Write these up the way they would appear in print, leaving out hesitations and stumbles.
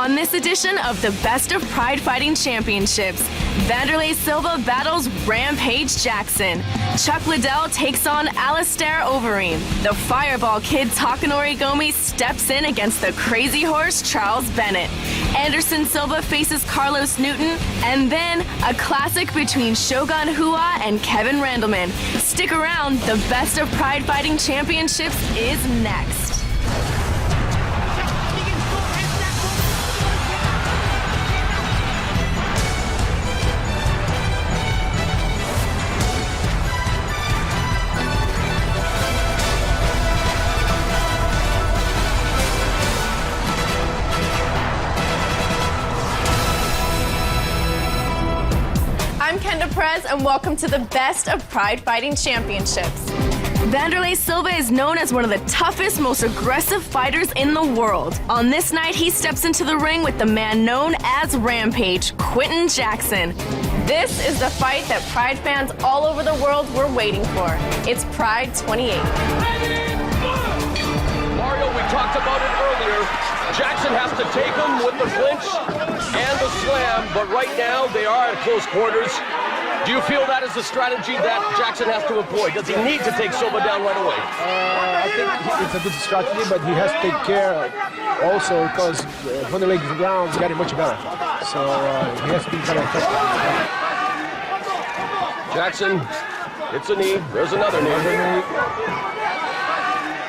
On this edition of the Best of Pride Fighting Championships, Wanderlei Silva battles Rampage Jackson. Chuck Liddell takes on Alistair Overeem. The Fireball Kid Takanori Gomi steps in against the Crazy Horse Charles Bennett. Anderson Silva faces Carlos Newton, and then a classic between Shogun and Kevin Randleman. Stick around, the Best of Pride Fighting Championships is next. I'm Kenda Perez, and welcome to the Best of Pride Fighting Championships. Wanderlei Silva is known as one of the toughest, most aggressive fighters in the world. On this night, he steps into the ring with the man known as Rampage, Quinton Jackson. This is the fight that Pride fans all over the world were waiting for. It's Pride 28. Mario, we talked about it earlier. Jackson has to take him with the clinch and the slam, but right now they are at close quarters. Do you feel that is a strategy that Jackson has to employ? Does he need to take Silva down right away? I think it's a good strategy, but he has to take care also because Wanderlei's ground is getting much better. So he has to be very effective. Jackson, it's a knee. There's another knee.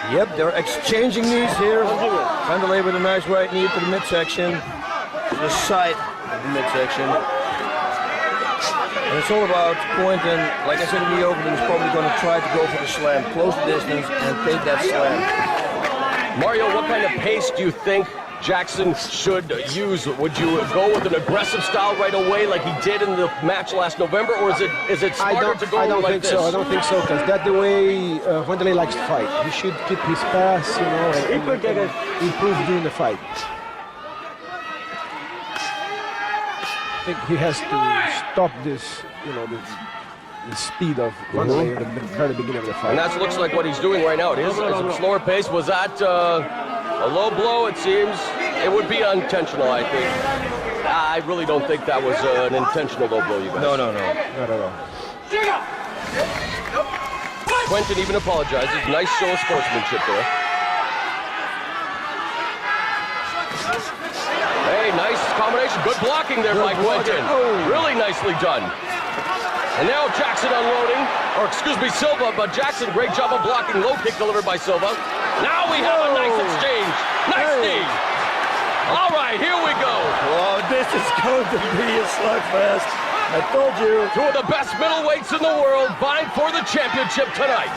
Yep, they're exchanging knees here. Wanderlei with a nice right knee to the midsection, to the side of the midsection. And it's all about Quinton, like I said in the opening, is probably going to try to go for the slam, close the distance, and take that slam. Mario, what kind of pace do you think Jackson should use? Would you go with an aggressive style right away like he did in the match last November, or is it smarter to go like this? I don't think so, because that's the way Wanderlei likes to fight. He should keep his pass, you know, and improve during the fight. I think he has to stop this, you know, the speed of Wanderlei at the very beginning of the fight. And that looks like what he's doing right now. It is a slower pace. Was that a low blow, it seems? It would be unintentional, I think. I really don't think that was an intentional low blow, you guys. No. Not at all. Quinton even apologizes. Nice show of sportsmanship there. Hey, nice combination. Good blocking there by Quinton. Really nicely done. And now Jackson unloading, or excuse me, Silva, but Jackson, great job of blocking. Low kick delivered by Silva. Now we have a nice exchange. Nice knee. All right, here we go. Oh, this is going to be a slugfest. I told you. Two of the best middleweights in the world vying for the championship tonight.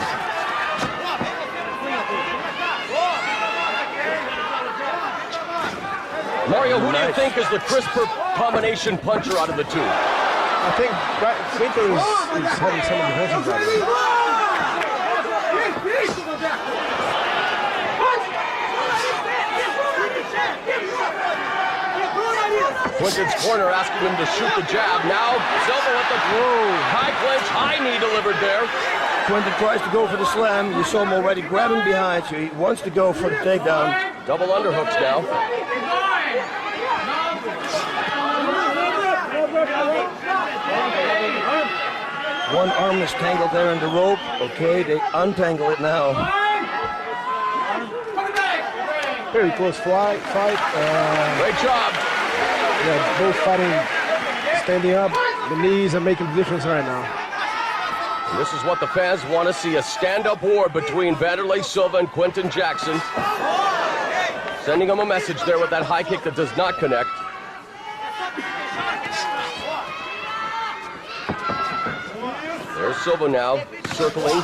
Mario, who do you think is the crisper combination puncher out of the two? I think Quinton is having some of the defensive problems. Quinton's corner asking him to shoot the jab. Now Silva with the high clinch, high knee delivered there. Quinton tries to go for the slam. You saw him already grabbing behind, so he wants to go for the takedown. Double underhooks now. One arm is tangled there in the rope. Okay, they untangle it now. Very close fight. Great job. Yeah, both fighting, standing up. The knees are making the difference right now. And this is what the fans want to see, a stand-up war between Wanderlei Silva and Quinton Jackson. Sending him a message there with that high kick that does not connect. There's Silva now, circling.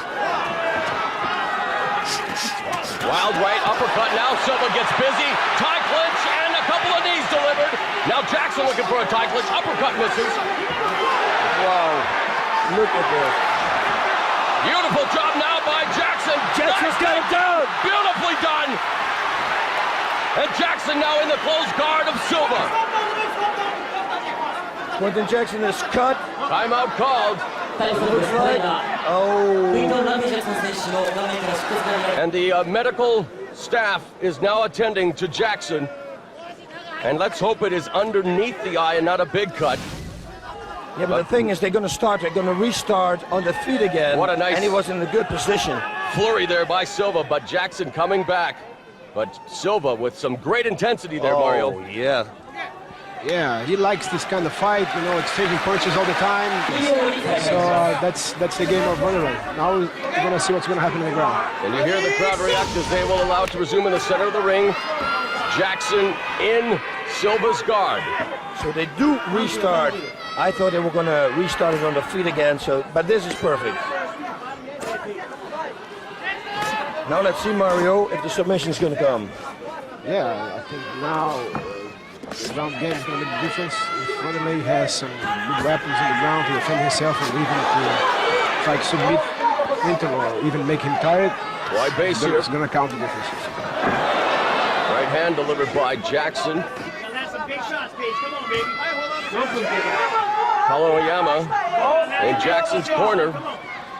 Wild right uppercut, now Silva gets busy. Tie clinch and a couple of knees delivered. Now Jackson looking for a tie clinch, uppercut misses. Wow, look at this. Beautiful job now by Jackson. Jackson's got him down. Beautifully done. And Jackson now in the close guard of Silva. Quinton Jackson is cut. Timeout called. Looks like. Oh. And the medical staff is now attending to Jackson. And let's hope it is underneath the eye and not a big cut. Yeah, but the thing is, they're going to restart on the feet again. What a nice... And he was in a good position. Flurry there by Silva, but Jackson coming back. But Silva with some great intensity there, Mario. Oh, yeah. Yeah, he likes this kind of fight, you know, exchanging punches all the time. So that's the game of Wanderlei. Now we're going to see what's going to happen in the ground. And you hear the crowd react as they will allow it to resume in the center of the ring. Jackson in Silva's guard. So they do restart. I thought they were going to restart it on the feet again, but this is perfect. Now let's see, Mario, if the submission is going to come. Yeah, I think now the ground game is going to make a difference. If Wanderlei has some good weapons in the ground to defend himself and even to try to submit Clinton or even make him tired, wide base here. It's going to count the difference. Right hand delivered by Jackson. Kaloyama in Jackson's corner,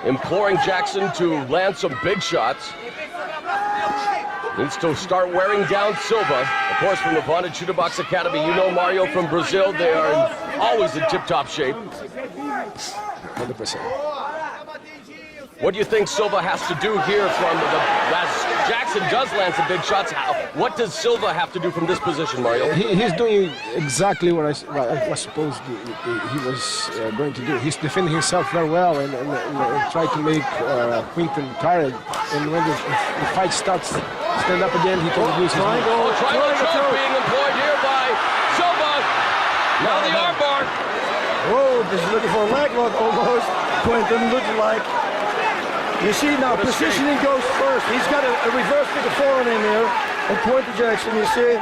imploring Jackson to land some big shots. Needs to start wearing down Silva. Of course, from the Bonded Shooter Box Academy, you know Mario from Brazil. They are always in tip-top shape. 100%. What do you think Silva has to do here from as Jackson does land some big shots? What does Silva have to do from this position, Mario? He's doing exactly what I was supposed he was going to do. He's defending himself very well and try to make Quinton tired. And when the fight starts, stand up again, he can use his mind. Triangle choke being employed here by Silva. Now the armbar. Whoa, this is looking for a leg lock almost. Quinton looks like. You see now, positioning goes first. He's got a reverse figure forearm in there. And Quinton Jackson, you see.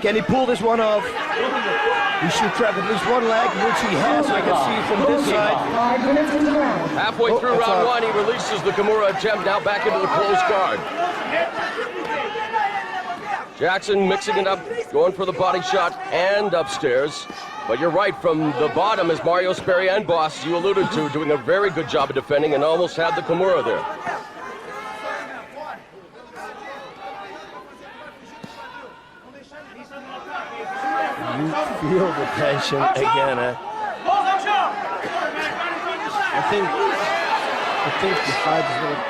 Can he pull this one off? He should trap at least one leg, which he has, I can see from this side. Halfway through round one, he releases the Kimura attempt, now back into the closed guard. Jackson mixing it up, going for the body shot and upstairs. But you're right, from the bottom, as Mario Sperry and Boss, you alluded to, doing a very good job of defending and almost had the Kimura there. You feel the tension again, eh? I think the fight is going to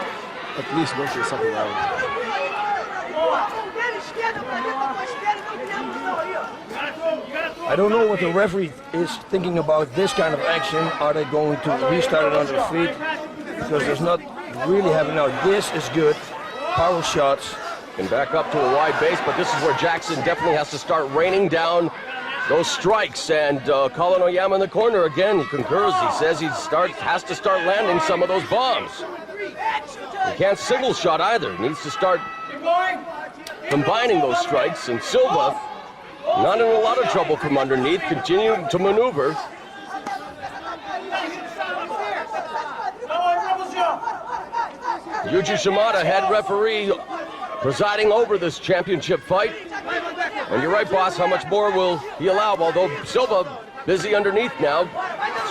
at least go to the second round. I don't know what the referee is thinking about this kind of action. Are they going to restart it on their feet? Because there's not really having out. This is good. Power shots. And back up to a wide base, but this is where Jackson definitely has to start raining down those strikes. And Colin Oyama in the corner again, he concurs. He says he has to start landing some of those bombs. He can't single shot either. He needs to start combining those strikes. And Silva, not in a lot of trouble from underneath, continuing to maneuver. Yuji Shimada, head referee, presiding over this championship fight. And you're right, Boss, how much more will he allow? Although Silva busy underneath now,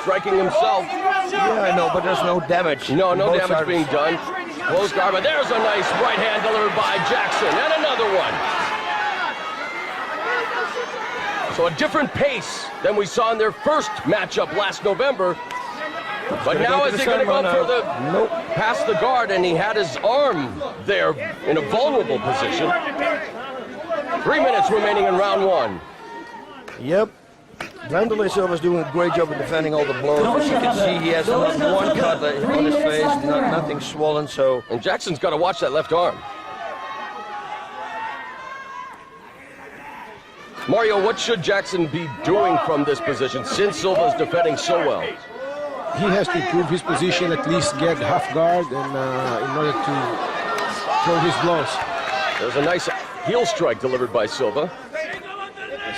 striking himself. Yeah, I know, but there's no damage. No damage being done. Close guard, but there's a nice right hand delivered by Jackson, and another one. So a different pace than we saw in their first matchup last November. But now is he going to go for the past the guard, and he had his arm there in a vulnerable position. 3 minutes remaining in round one. Yep. Randleman Silva's doing a great job of defending all the blows. As you can see, he has not one cut on his face, nothing swollen, so... And Jackson's got to watch that left arm. Mario, what should Jackson be doing from this position since Silva's defending so well? He has to improve his position, at least get half guard and in order to throw his blows. There's a nice heel strike delivered by Silva.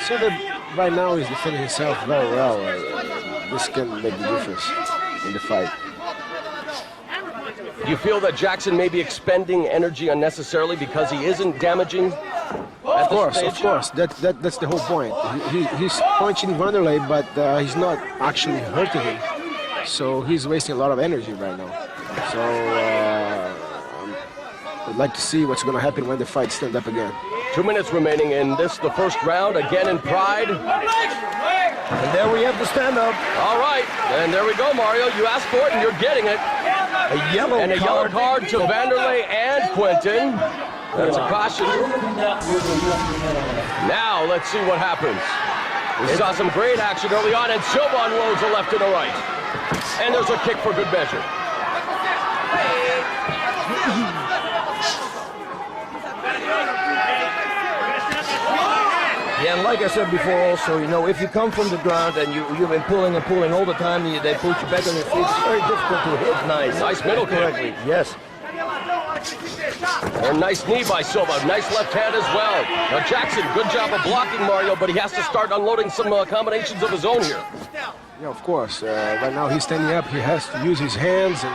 Silva right now is defending himself very well. This can make the difference in the fight. Do you feel that Jackson may be expending energy unnecessarily because he isn't damaging? Of course. That's the whole point. He's punching Wanderlei, but he's not actually hurting him. So he's wasting a lot of energy right now. So I'd like to see what's going to happen when the fight stands up again. 2 minutes remaining in this, the first round, again in Pride. And there we have the stand-up. All right, and there we go, Mario. You asked for it, and you're getting it. A yellow And a yellow card to Wanderlei and Quentin. That's a caution. Now, let's see what happens. We saw some great action early on, and Silva unloads a left and a right. And there's a kick for good measure. Yeah, and like I said before also, you know, if you come from the ground and you've been pulling and pulling all the time, they put you back on your feet, it's very difficult to hit nice. Nice middle kick. Correctly, yes. And nice knee by Silva. Nice left hand as well. Now Jackson, good job of blocking Mario, but he has to start unloading some combinations of his own here. Yeah, of course. Right now he's standing up. He has to use his hands and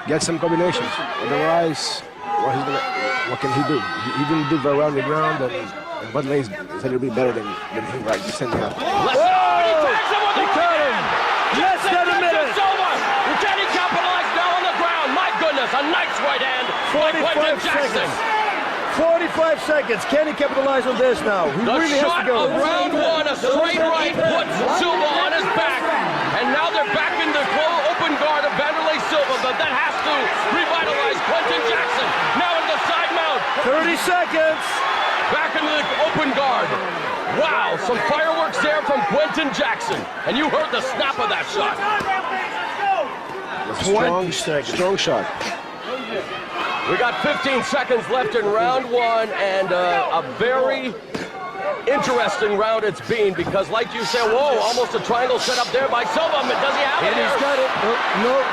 get some combinations. Otherwise, what can he do? He didn't do very well on the ground, and Wanderlei is a little bit better than him right standing up. He tags him with the right hand. Less than a minute. Silva. Can he capitalize now on the ground? My goodness, a nice right hand by Quentin Jackson. 45 seconds. Can he capitalize on this now? He The really shot has to go. of round one, a straight right, puts Silva on his back. And now they're back in the open guard of Wanderlei Silva, but that has to revitalize Quentin Jackson. Now in the side mount. 30 seconds. Back into the open guard. Wow, some fireworks there from Quentin Jackson. And you heard the snap of that shot. Strong shot. We got 15 seconds left in round one, and a very interesting round it's been because, like you said, whoa, almost a triangle set up there by Silva. Does he have it? And he's got it. No.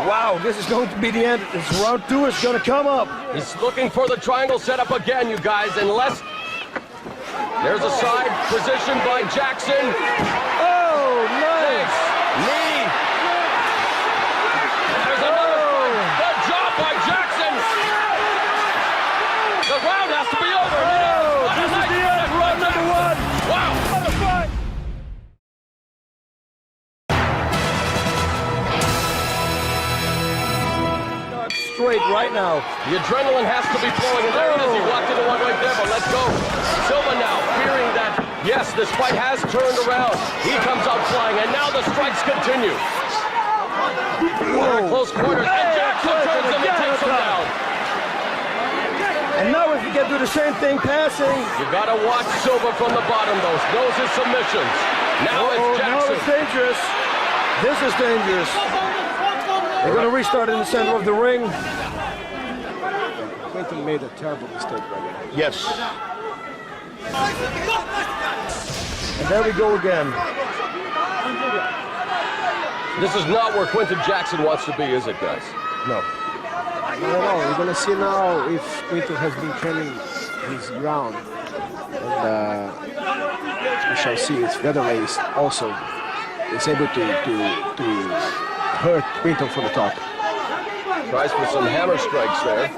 Wow, this is going to be the end. This round two is going to come up. He's looking for the triangle set up again, you guys, unless there's a side position by Jackson. Oh, nice. Knee. There's another strike. Good job by Jackson. The round has to be over. Oh, this is the end. Round number one. Wow. What a fight. Straight right now. The adrenaline has to be flowing, and there it is. He walked into one right there, but let's go. Silva now, fearing that, yes, this fight has turned around. He comes out flying, and now the strikes continue. Very close quarters, and Jackson turns him and takes him down. And now if you can do the same thing passing. You gotta watch Silva from the bottom, though. Knows his submissions. Now it's Now Jackson. it's dangerous. This is dangerous. They're going to restart in the center of the ring. Quentin made a terrible mistake right now. Yes. And there we go again. This is not where Quentin Jackson wants to be, is it, guys? No. Not at all. We're going to see now if Quentin has been training his ground. And we shall see if Wanderlei is also able to hurt Quentin from the top. Tries for some hammer strikes there.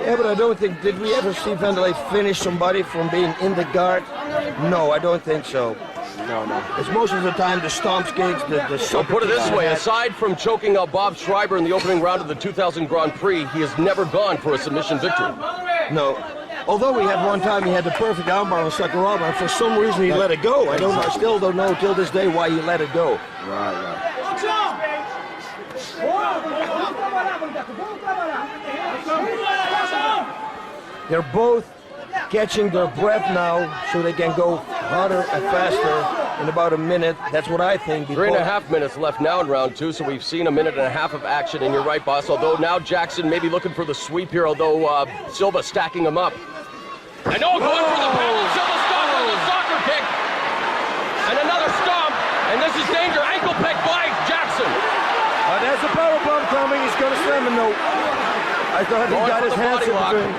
Yeah, but I don't think, did we ever see Wanderlei finish somebody from being in the guard? No, I don't think so. No. It's most of the time the stomp kicks, the So put it this way, aside from choking out Bob Schreiber in the opening round of the 2000 Grand Prix, he has never gone for a submission victory. No. Although we had one time he had the perfect armbar on Sakuraba, and for some reason he let it go. I still don't know till this day why he let it go. Right. They're both catching their breath now so they can go harder and faster in about a minute. That's what I think. 3.5 minutes left now in round two, so we've seen 1.5 minutes of action, and you're right, boss, although now Jackson may be looking for the sweep here, although Silva stacking him up. And going for the power. Silva stomp on the soccer kick. And another stomp, and this is danger. Ankle pick by Jackson. There's a power bomb coming. He's going to slam him. No. I thought he got his hands in between.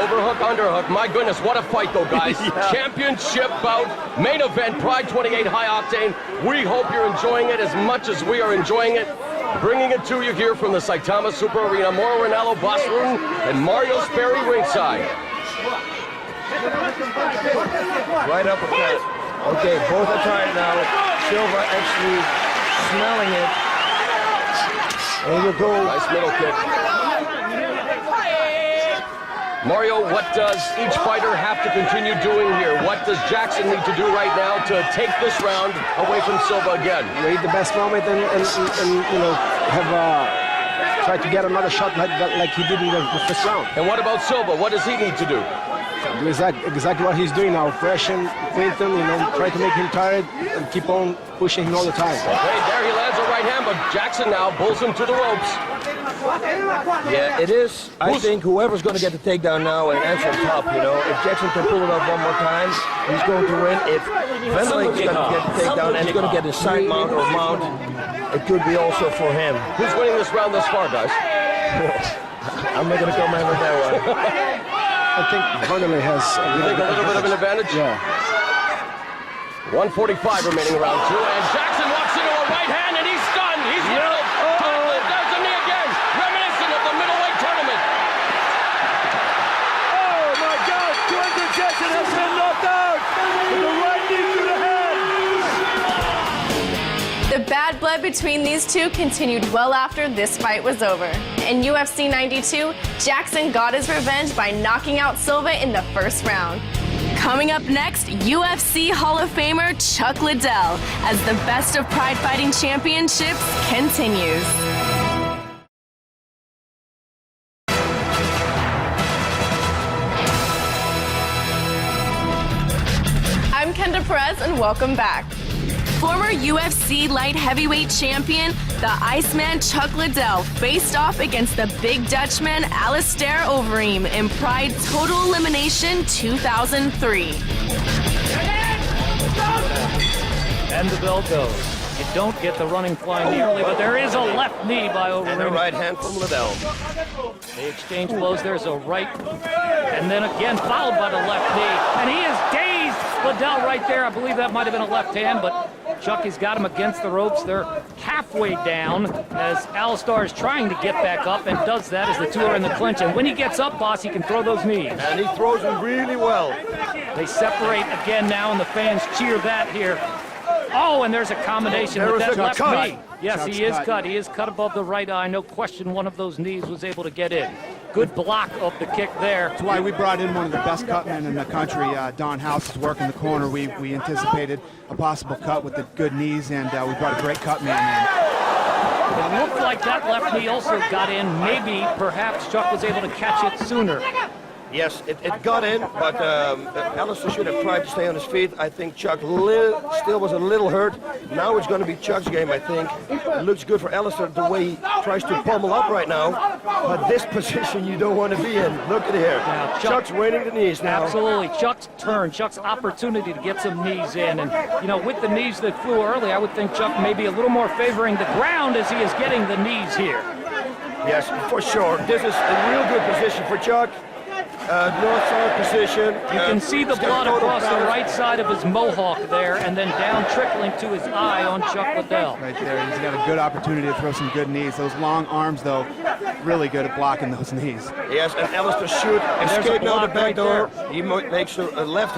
Overhook, underhook. My goodness, what a fight, though, guys. Yeah. Championship bout, main event, Pride 28 High Octane. We hope you're enjoying it as much as we are enjoying it. Bringing it to you here from the Saitama Super Arena. Mauro Ranallo, Boss Room, and Mario Sperry ringside. Right uppercut. Okay, both are tired now. Silva actually smelling it. There you go. Nice middle kick. Mario, what does each fighter have to continue doing here? What does Jackson need to do right now to take this round away from Silva again? Wait the best moment and you know, have try to get another shot like he did in the first round. And what about Silva? What does he need to do? Do exactly what he's doing now. Pressure Quinton, you know, try to make him tired and keep on pushing him all the time. Okay, there he lands a right hand, but Jackson now pulls him to the ropes. Yeah, it is. I think whoever's going to get the takedown now and answer on top, you know, if Jackson can pull it off one more time, he's going to win. If Wanderlei is going to get the takedown and he's going to get his side mount or mount, it could be also for him. Who's winning this round thus far, guys? I'm not going to comment on that one. I think Wanderlei has You think a little bit of an advantage? Yeah. 1:45 remaining round 2, and Jackson walks into a right hand, and he's stunned. He's riddled. There's a knee again, reminiscent of the middleweight tournament. Oh my God! Quinton Jackson has been knocked out with the right knee to the head. The bad blood between these two continued well after this fight was over. In UFC 92, Jackson got his revenge by knocking out Silva in the first round. Coming up next, UFC Hall of Famer Chuck Liddell as the Best of Pride Fighting Championships continues. I'm Kendra Perez, and welcome back. Former UFC light heavyweight champion, the Iceman Chuck Liddell faced off against the Big Dutchman Alistair Overeem in Pride Total Elimination 2003. And the bell goes. You don't get the running flying knee early, but there is a left knee by Overeem. And a right hand from Liddell. They exchange blows. There's a right, and then again followed by the left knee. And he is dazed. Liddell right there. I believe that might have been a left hand, but Chuck has got him against the ropes. They're halfway down as Alistair is trying to get back up and does that as the two are in the clinch. And when he gets up, boss, he can throw those knees. And he throws them really well. They separate again now, and the fans cheer that here. Oh, and there's a combination with that left knee. Yes, he is cut. He is cut above the right eye. No question one of those knees was able to get in. Good block of the kick there. That's why we brought in one of the best cutmen in the country. Don House is working the corner. We anticipated a possible cut with the good knees, and we brought a great cutman in. It looked like that left knee also got in. Maybe, perhaps, Chuck was able to catch it sooner. Yes, it got in, but Alistair should have tried to stay on his feet. I think Chuck still was a little hurt. Now it's going to be Chuck's game, I think. It looks good for Alistair the way he tries to pummel up right now. But this position you don't want to be in. Look at here. Now, Chuck's winning the knees now. Absolutely. Chuck's turn, Chuck's opportunity to get some knees in. And, you know, with the knees that flew early, I would think Chuck may be a little more favoring the ground as he is getting the knees here. Yes, for sure. This is a real good position for Chuck. North-south position. You can see the blood across the right side of his mohawk there, and then down trickling to his eye on Chuck Liddell. Right there, he's got a good opportunity to throw some good knees. Those long arms, though, really good at blocking those knees. Yes, and Alistair should escape now the back door. He makes a left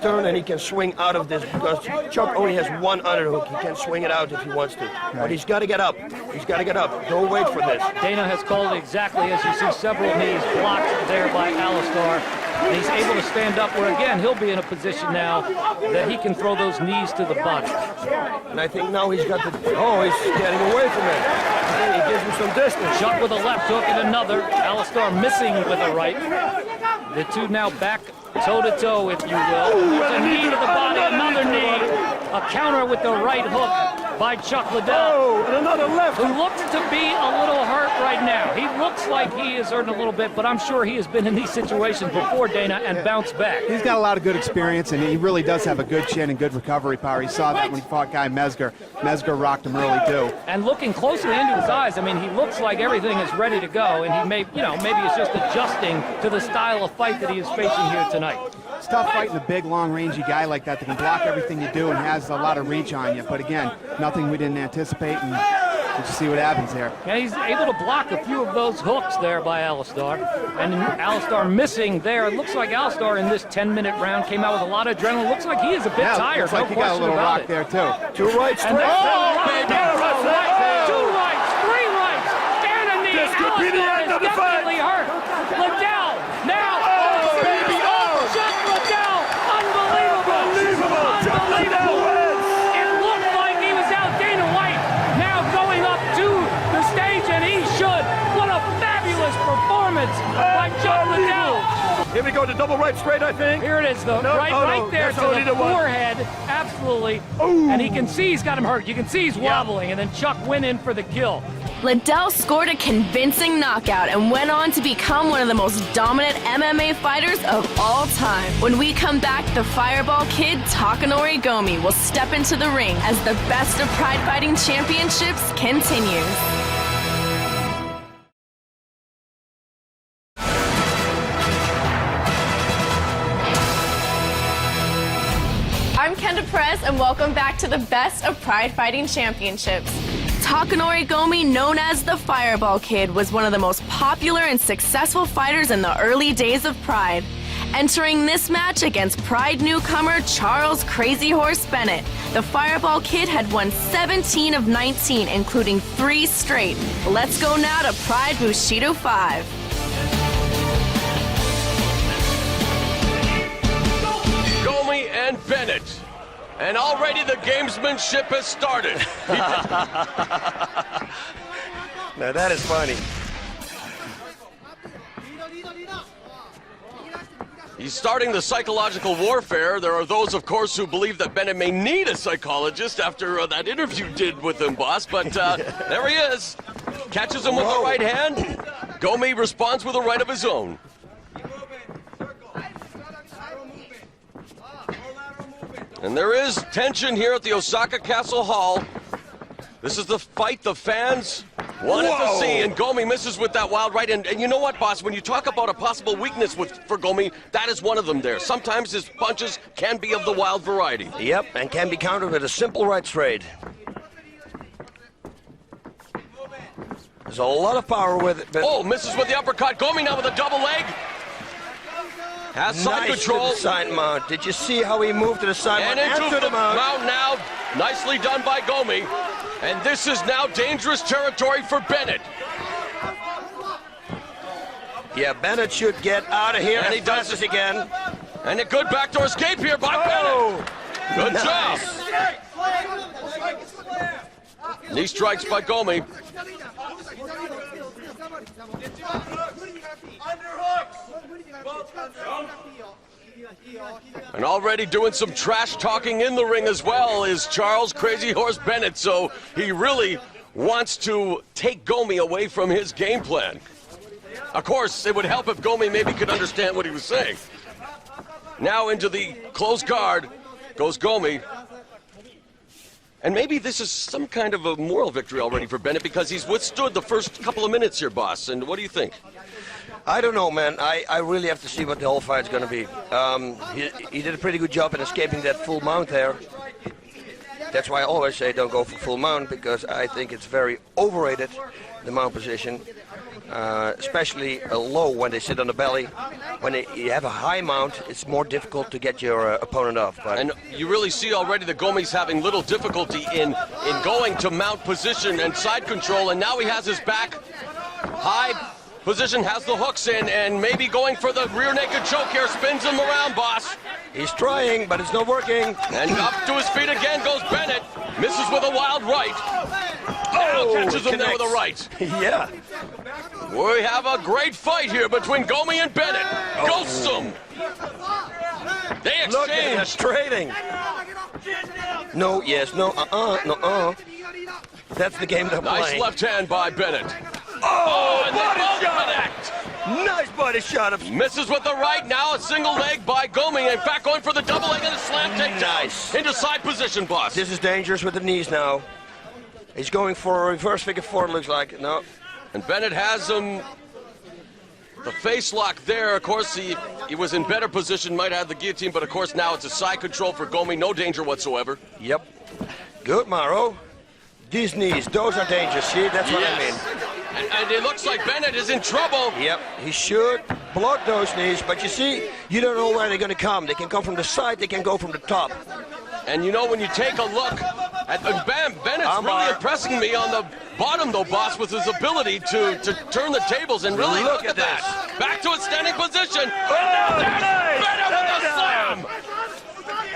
turn, and he can swing out of this because Chuck only has one underhook. He can swing it out if he wants to. Right. But he's got to get up. He's got to get up. Don't wait for this. Dana has called it exactly as you see several knees blocked there by Alistair. And he's able to stand up where, again, he'll be in a position now that he can throw those knees to the body. And I think now he's got the... Oh, he's getting away from it. He gives him some distance. Chuck with a left hook and another. Alistair missing with a right. The two now back toe-to-toe, if you will. There's a knee to the body, another knee. A counter with the right hook by Chuck Liddell. Oh, and another left. Who looks to be a little hurt right now. He looks like he is hurting a little bit, but I'm sure he has been in these situations before, Dana, and bounced back. He's got a lot of good experience, and he really does have a good chin and good recovery power. He saw that when he fought Guy Mesger. Mesger rocked him early, too. And looking closely into his eyes, I mean, he looks like everything is ready to go, and he may, you know, maybe it's just adjusting to the style of fight that he is facing here tonight. It's tough fighting a big, long-rangey guy like that can block everything you do and has a lot of reach on you. But again, nothing we didn't anticipate, and we'll just see what happens here. Yeah, he's able to block a few of those hooks there by Alistair. And Alistair missing there. It looks like Alistair in this 10-minute round came out with a lot of adrenaline. Looks like he is a bit tired. Looks like he got a little rock there, too. Two rights, and three. two rights, three rights. be the end of the fight. Definitely hurt. Liddell now. baby, Chuck Liddell. Unbelievable. It looked like he was out. Dana White now going up to the stage, and he should. What a fabulous performance by Chuck Liddell. Here we go, the double right straight, I think. Here it is, though. No, right there that's to only the the one. forehead. Absolutely. Ooh. And he can see he's got him hurt. You can see he's wobbling, and then Chuck went in for the kill. Liddell scored a convincing knockout and went on to become one of the most dominant MMA fighters of all time. When we come back, the Fireball Kid, Takanori Gomi, will step into the ring as the Best of Pride Fighting Championships continues. I'm Kendra Perez, and welcome back to the Best of Pride Fighting Championships. Takanori Gomi, known as the Fireball Kid, was one of the most popular and successful fighters in the early days of Pride. Entering this match against Pride newcomer Charles Crazy Horse Bennett, the Fireball Kid had won 17 of 19, including 3 straight. Let's go now to Pride Bushido 5. Gomi and Bennett. And already the gamesmanship has started. Now that is funny. He's starting the psychological warfare. There are those, of course, who believe that Bennett may need a psychologist after that interview you did with him, boss. But there he is. Catches him with the right hand. Gomi responds with a right of his own. And there is tension here at the Osaka Castle Hall. This is the fight the fans wanted to see, and Gomi misses with that wild right. And you know what, boss? When you talk about a possible weakness for Gomi, that is one of them there. Sometimes his punches can be of the wild variety. Yep, and can be countered with a simple right straight. There's a lot of power with it. But Misses with the uppercut. Gomi now with a double leg. Has side nice control. to the side mount. Did you see how he moved to the side And mount? into the mount. mount now. Nicely done by Gomi. And this is now dangerous territory for Bennett. Yeah, Bennett should get out of here And as he does fast as he can. And a good backdoor escape here by Bennett. Good job. Knee strikes by Gomi. And already doing some trash talking in the ring as well is Charles Crazy Horse Bennett. So he really wants to take Gomi away from his game plan. Of course, it would help if Gomi maybe could understand what he was saying. Now into the close guard goes Gomi. And maybe this is some kind of a moral victory already for Bennett because he's withstood the first couple of minutes here, boss. And what do you think? I don't know, man. I really have to see what the whole fight's going to be. He did a pretty good job in escaping that full mount there. That's why I always say don't go for full mount, because I think it's very overrated, the mount position. Especially low when they sit on the belly. When you have a high mount, it's more difficult to get your opponent off. But And you really see already that Gomi's having little difficulty in going to mount position and side control, and now he has his back high position, has the hooks in, and maybe going for the rear naked choke here. Spins him around, boss. he's trying, but it's not working. And up to his feet again goes Bennett. Misses with a wild right. Now catches him there with a right. Yeah. We have a great fight here between Gomi and Bennett. Ghosts him. They Look at that exchange. trading. No, yes, no, no, That's the game they're Nice playing. left hand by Bennett. Oh, And they body both shot. connect. Nice body shot. Misses with the right. Now a single leg by Gomi. In fact, going for the double leg and a slam takedown. Nice. Into side position, boss. This is dangerous with the knees now. He's going for a reverse figure four, it looks like. No. And Bennett has him. The face lock there. Of course, he was in better position, might have the guillotine, but of course now it's a side control for Gomi. No danger whatsoever. Yep. Good, Mauro. These knees, those are dangerous. See, that's what I mean. And it looks like Bennett is in trouble. Yep, he should block those knees, but you see, you don't know where they're going to come. They can come from the side, they can go from the top. And you know, when you take a look And Bennett's really impressing me on the bottom, though, boss, with his ability to turn the tables and really look at that. Back to a standing position. Bennett with a slam.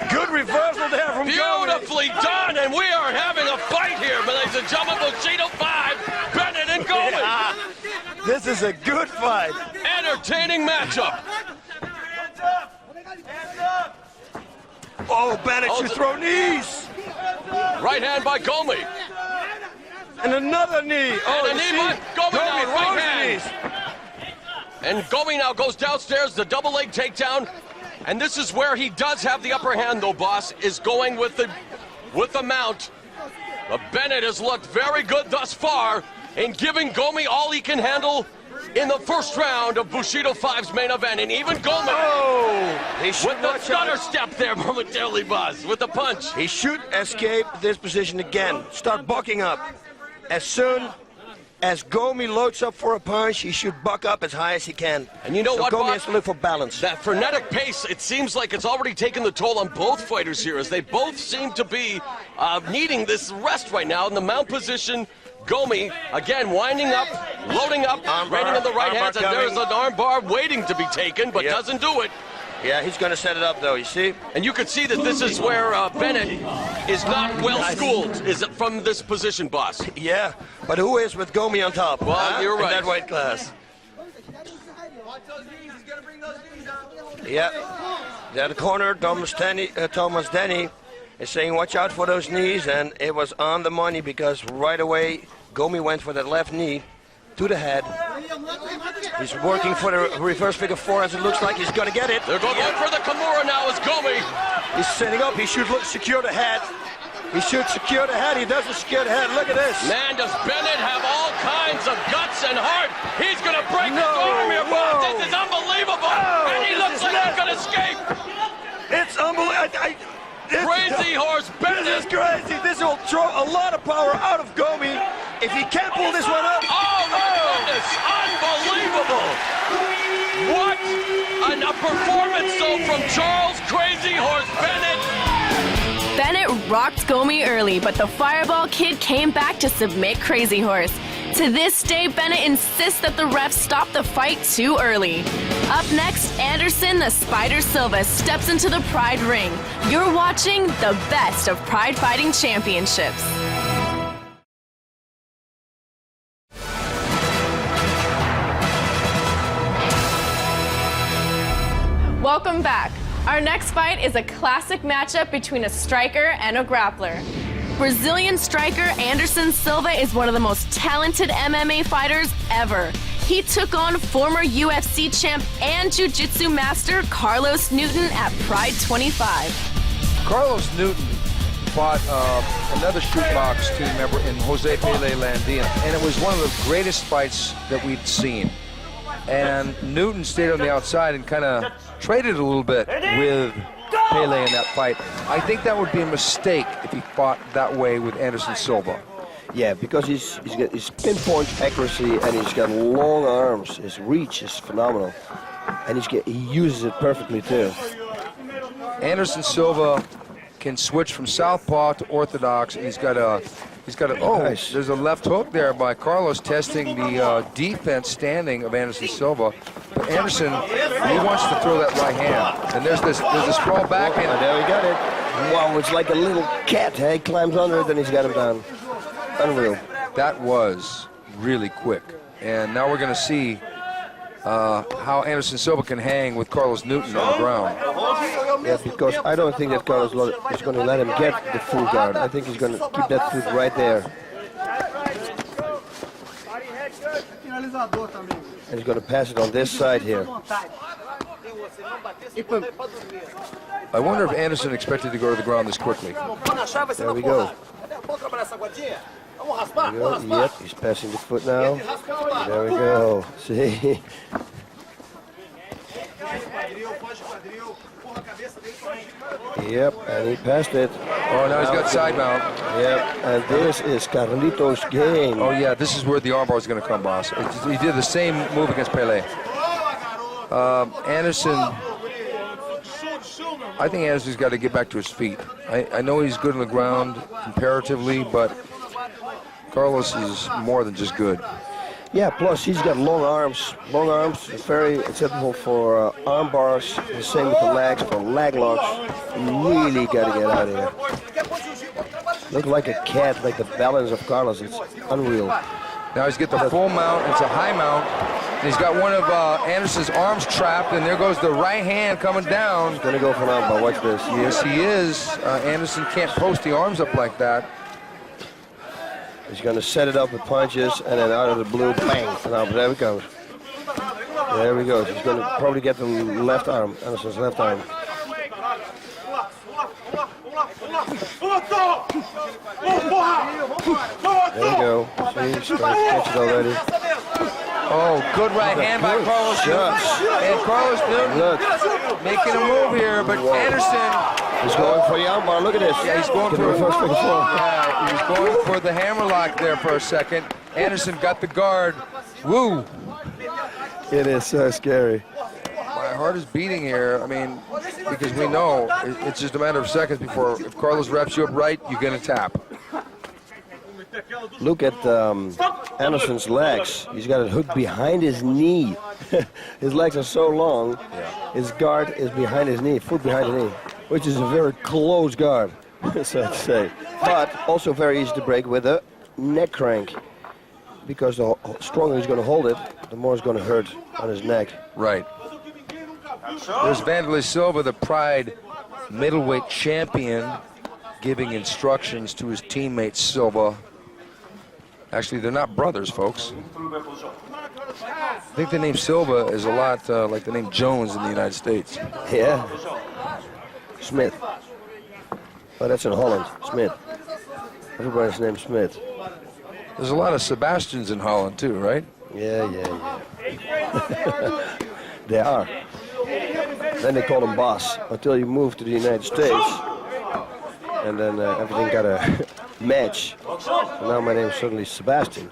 Good reversal there from Beautifully done, and we are having a fight here, ladies and gentlemen. Bushido 5, Bennett and Gomi. This is a good fight. Entertaining matchup. Oh, Bennett should throw knees. Right hand by Gomi. And another knee. And a knee by Gomi now, right hand. And Gomi now goes downstairs, the double leg takedown. And this is where he does have the upper hand, though, boss, is going with the mount. But Bennett has looked very good thus far in giving Gomi all he can handle in the first round of Bushido 5's main event. And even Gomi, with the stutter step there momentarily, boss, with the punch. He should escape this position again. Start bucking up. As soon as Gomi loads up for a punch, he should buck up as high as he can. And you know what, Gomi Bob? has to look for balance. That frenetic pace, it seems like it's already taken the toll on both fighters here, as they both seem to be needing this rest right now in the mount position. Gomi, again, winding up, loading up, raining in the right hands, and there's an arm bar waiting to be taken, but doesn't do it. Yeah, he's going to set it up, though, you see? And you can see that this is where Bennett is not well schooled, is it, from this position, boss? Yeah, but who is with Gomi on top? Well, you're right. In that weight class. Yeah. There the corner, Thomas Denny is saying, watch out for those knees, and it was on the money because right away Gomi went for that left knee to the head. He's working for the reverse figure 4 as it looks like he's going to get it. They're going for the Kimura now as Gomi. He's setting up. He should secure the head. He should secure the head. He doesn't secure the head. Look at this. Man, does Bennett have all kinds of guts and heart. He's going to break his arm here, boss. This is unbelievable. And he looks like he's going to escape. It's unbelievable. Crazy Horse Bennett. This is crazy. This will throw a lot of power out of Gomi if he can't pull this one up. Oh, my goodness. Unbelievable. What a performance, though, from Charles Crazy Horse Bennett. Bennett rocked Gomi early, but the Fireball Kid came back to submit Crazy Horse. To this day, Bennett insists that the refs stop the fight too early. Up next, Anderson the Spider Silva steps into the Pride ring. You're watching the best of Pride Fighting Championships. Welcome back. Our next fight is a classic matchup between a striker and a grappler. Brazilian striker Anderson Silva is one of the most talented MMA fighters ever. He took on former UFC champ and jiu-jitsu master Carlos Newton at Pride 25. Carlos Newton fought another shootbox team member in Jose Pele Landin, and it was one of the greatest fights that we'd seen. And Newton stayed on the outside and kind of traded a little bit with Pele in that fight. I think that would be a mistake if he fought that way with Anderson Silva. Yeah, because he's got his pinpoint accuracy and he's got long arms. His reach is phenomenal, and he uses it perfectly too. Anderson Silva can switch from southpaw to orthodox, and he's got a Nice. There's a left hook there by Carlos testing the defense standing of Anderson Silva. But Anderson, he wants to throw that right hand, and there's a sprawl back hand. There we got it. Wow, it's like a little cat. He climbs under it, and he's got him down. Unreal. That was really quick, and now we're going to see how Anderson Silva can hang with Carlos Newton on the ground. Yeah, because I don't think that Carlos is going to let him get the full guard. I think he's going to keep that foot right there. And he's going to pass it on this side here. I wonder if Anderson expected to go to the ground this quickly. There we go. Yep, he's passing the foot now. There we go. See? Yep, and he passed it. Oh, now he's got side mount. Yep, and this is Carlito's game. Oh, yeah, this is where the armbar is going to come, boss. He did the same move against Pele. Anderson I think Anderson's got to get back to his feet. I know he's good on the ground comparatively, but Carlos is more than just good. Yeah, plus he's got long arms. Long arms, very acceptable for arm bars. The same with the legs, for leg locks. You really got to get out of here. Look like a cat, like the balance of Carlos. It's unreal. Now he's got the full mount. It's a high mount. And he's got one of Anderson's arms trapped, and there goes the right hand coming down. He's going to go for an arm bar. Watch this. Yes, he is. Anderson can't post the arms up like that. He's going to set it up with punches, and then out of the blue, bang. And now, there he goes. There he goes. He's going to probably get the left arm, Anderson's left arm. There we go. See, he's trying to catch it already. Oh, good right hand by Carlos Newton. And Carlos Newton making a move here, but Anderson... He's going for the armbar. Look at this. Yeah, he's going for the reverse figure four. Yeah, he's going for the hammerlock there for a second. Anderson got the guard. Woo! It is so scary. My heart is beating here. I mean, because we know it's just a matter of seconds before, if Carlos wraps you up right, you're going to tap. Look at Anderson's legs. He's got it hooked behind his knee. His legs are so long, his guard is behind his knee, foot behind the knee, which is a very close guard, so to say. But also very easy to break with a neck crank, because the stronger he's going to hold it, the more it's going to hurt on his neck. Right. There's Wanderlei Silva, the Pride middleweight champion, giving instructions to his teammate Silva. Actually, they're not brothers, folks. I think the name Silva is a lot like the name Jones in the United States. Yeah. Smith. Oh, that's in Holland. Smith. Everybody's named Smith. There's a lot of Sebastians in Holland too, right? Yeah. They are. Then they call him boss until you move to the United States. And then everything got a match. And now my name's suddenly Sebastian.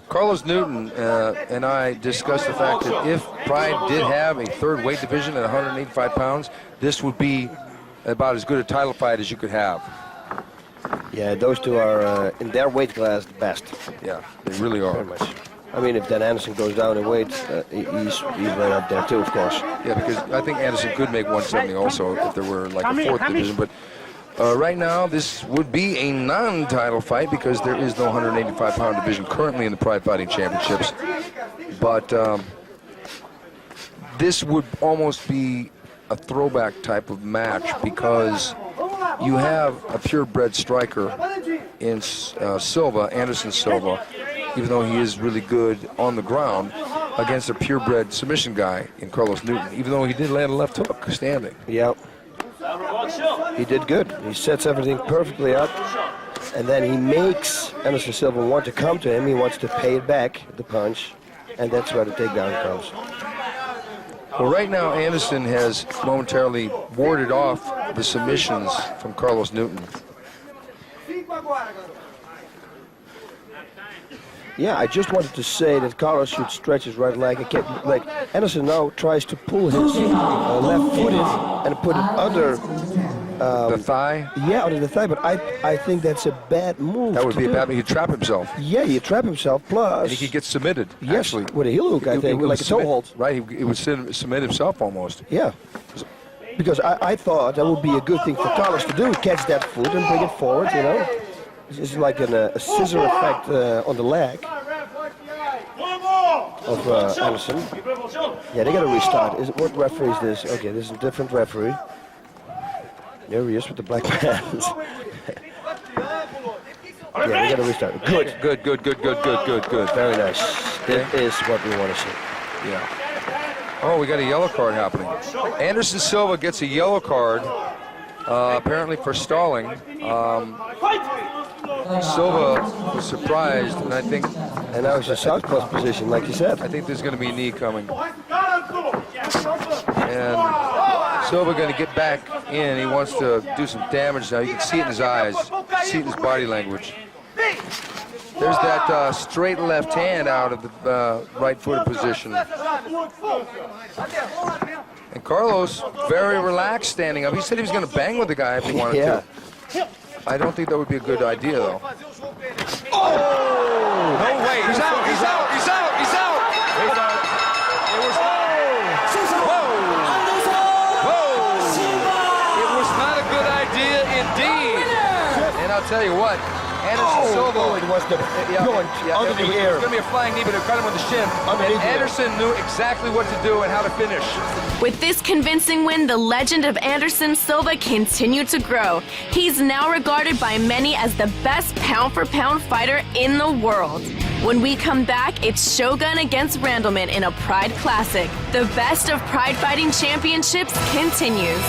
Carlos Newton and I discussed the fact that if Pride did have a third weight division at 185 pounds, this would be about as good a title fight as you could have. Yeah, those two are, in their weight class, the best. Yeah, they really are. Very much. I mean, if Dan Anderson goes down in weight, he's right up there too, of course. Yeah, because I think Anderson could make 170 also if there were like a fourth division. But right now, this would be a non-title fight because there is no 185-pound division currently in the Pride Fighting Championships. But this would almost be a throwback type of match because you have a purebred striker in Silva, Anderson Silva, even though he is really good on the ground, against a purebred submission guy in Carlos Newton, even though he did land a left hook standing. Yep. He did good. He sets everything perfectly up, and then he makes Anderson Silva want to come to him. He wants to pay it back, the punch, and that's where the takedown comes. Well, right now, Anderson has momentarily warded off the submissions from Carlos Newton. Yeah, I just wanted to say that Carlos should stretch his right leg. Like Anderson now tries to pull his left foot in and put it under the thigh? Yeah, under the thigh, but I think that's a bad move. That would be a bad move. He'd trap himself. Yeah, he'd trap himself, plus... And he could get submitted, yes, actually. With a heel hook, I think, like a toe hold. Right, he would submit himself almost. Yeah. Because I thought that would be a good thing for Carlos to do, catch that foot and bring it forward, you know. It's like a scissor effect on the leg of Anderson. Yeah, they got to restart. What referee is this? Okay, this is a different referee. There he is with the black pants. Yeah, they got to restart. Good. Good. Very nice. That is what we want to see. Yeah. Oh, we got a yellow card happening. Anderson Silva gets a yellow card, apparently for stalling. Silva was surprised, and I think... And now it's a southpaw position, like you said. I think there's going to be a knee coming. And Silva going to get back in. He wants to do some damage now. You can see it in his eyes, see it in his body language. There's that straight left hand out of the right-footed position. And Carlos, very relaxed standing up. He said he was going to bang with the guy if he wanted to. I don't think that would be a good idea, though. Oh! No way. He's out. He's out. He's out. He's out. It was It was not a good idea indeed. And I'll tell you what, Anderson Silva was the under the air. It was going to be a flying knee, but it cut him with the shin. And Anderson knew exactly what to do and how to finish. With this convincing win, the legend of Anderson Silva continued to grow. He's now regarded by many as the best pound-for-pound fighter in the world. When we come back, it's Shogun against Randleman in a Pride Classic. The best of Pride Fighting Championships continues.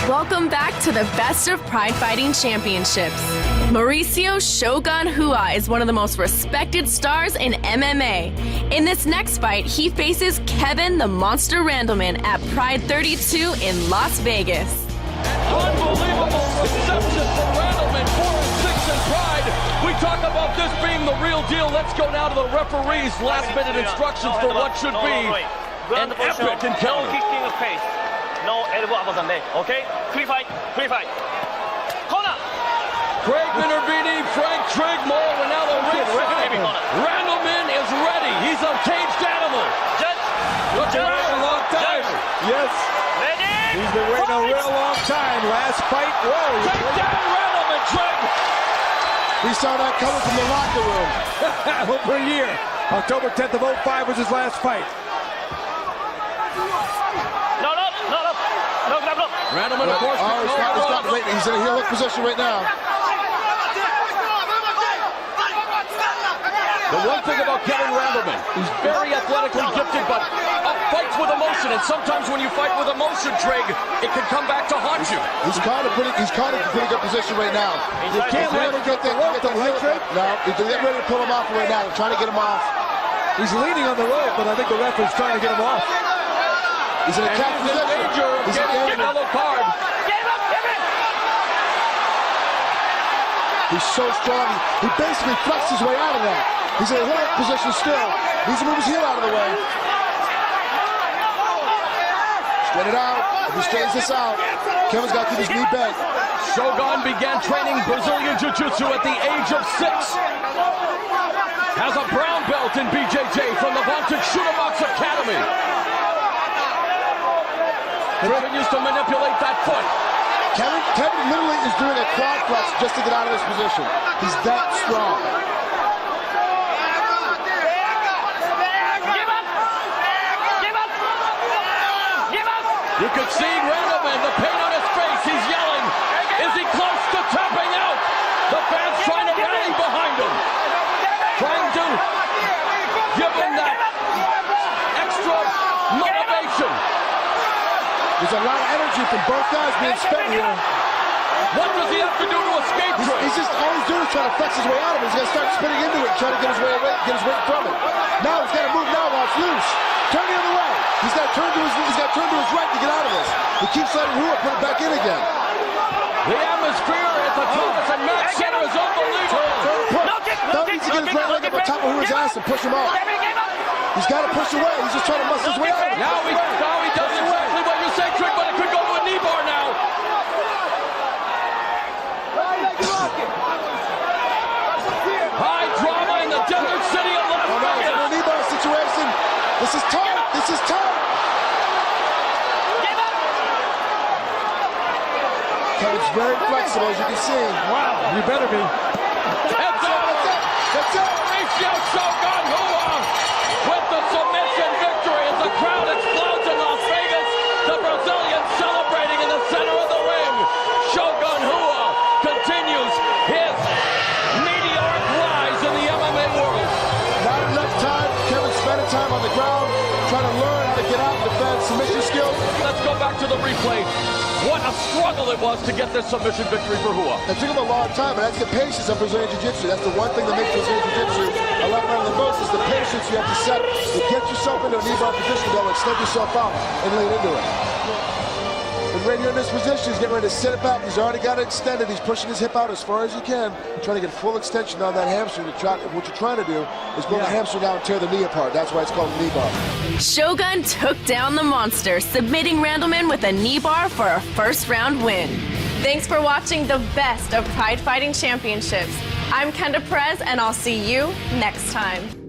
Welcome back to the best of Pride Fighting Championships. Mauricio Shogun Rua is one of the most respected stars in MMA. In this next fight, he faces Kevin the Monster Randleman at Pride 32 in Las Vegas. unbelievable reception from Randleman, 4-6 in Pride. We talk about this being the real deal. Let's go now to the referee's last-minute instructions for what should be an epic encounter. No kicking of face. No elbow above the neck. Okay? Free fight. Free fight. Corner. Craig Minervini, Frank Trigmore, and now the ringside. Randleman is ready. He's a caged animal. Judge. Look at a long time. Yes. Ready. He's been waiting a real long time. Last fight. Whoa. Take down Randleman, Trig. He saw that coming from the locker room. Over a year. October 10th of 05 was his last fight. No. Randleman, of course. He's in a heel hook position right now. The one thing about Kevin Randleman, he's very athletically gifted, but fights with emotion. And sometimes when you fight with emotion, Trig, it can come back to haunt you. He's caught in a pretty good position right now. You can't let him get the leg trick. No, he's getting ready to pull him off right now. They're trying to get him off. He's leaning on the rope, but I think the ref is trying to get him off. He's in a cap position. Danger of getting a yellow card. He's so strong. He basically flexed his way out of that. He's in a heel position still. Needs to move his heel out of the way. Straight it out. If he straightens this out, Kevin's got to keep his knee bent. Shogun began training Brazilian Jiu-Jitsu at the age of 6. Has a brown belt in BJJ from the vaunted Shooterbox Academy. Continues to manipulate that foot. Kevin literally is doing a quad flex just to get out of this position. He's that strong. You could see Randleman, the pain on his face. He's yelling. Is he close to tapping out? The fans trying to rally behind him. Trying to give him that extra motivation. There's a lot of energy from both guys being spent here. What does he have to do to escape? He's just all he's doing is trying to flex his way out of it. He's going to start spinning into it, trying to get his way from it. Now he's got to move now while it's loose. Turn the other way. He's got to turn to his right to get out of this. He keeps letting Rua put it back in again. The atmosphere at the Thomas and Mack Center is unbelievable. Now he needs to get his right leg up on top of Rua's ass and push him off. He's got to push away. He's just trying to muscle his way out of it. Now he does exactly what you say, Trick, but it could go to a knee bar now. High drama in the desert city of Las Vegas. A knee bar situation. This is tough. This is tough. Kevin's very flexible, as you can see. Wow, you better be. That's it. Mauricio Shogun Rua with the submission victory as the crowd explodes in Las Vegas. The Brazilian celebrating in the center of the ring. Shogun Rua continues his meteoric rise in the MMA world. Not enough time. Kevin spending time on the ground, trying to learn how to get out and defend submission skills. Let's go back to the replay. What a struggle it was to get this submission victory for Rua. It took him a long time, and that's the patience of Brazilian Jiu-Jitsu. That's the one thing that makes Brazilian Jiu-Jitsu a lot better than most is the patience you have to set to get yourself into a knee bar position, to extend yourself out and lean into it. And right here in this position, he's getting ready to set it back. He's already got it extended. He's pushing his hip out as far as he can, trying to get full extension on that hamstring. What you're trying to do is pull the hamstring down and tear the knee apart. That's why it's called a knee bar. Shogun took down the monster, submitting Randleman with a knee bar for a first-round win. Thanks for watching the best of Pride Fighting Championships. I'm Kenda Perez, and I'll see you next time.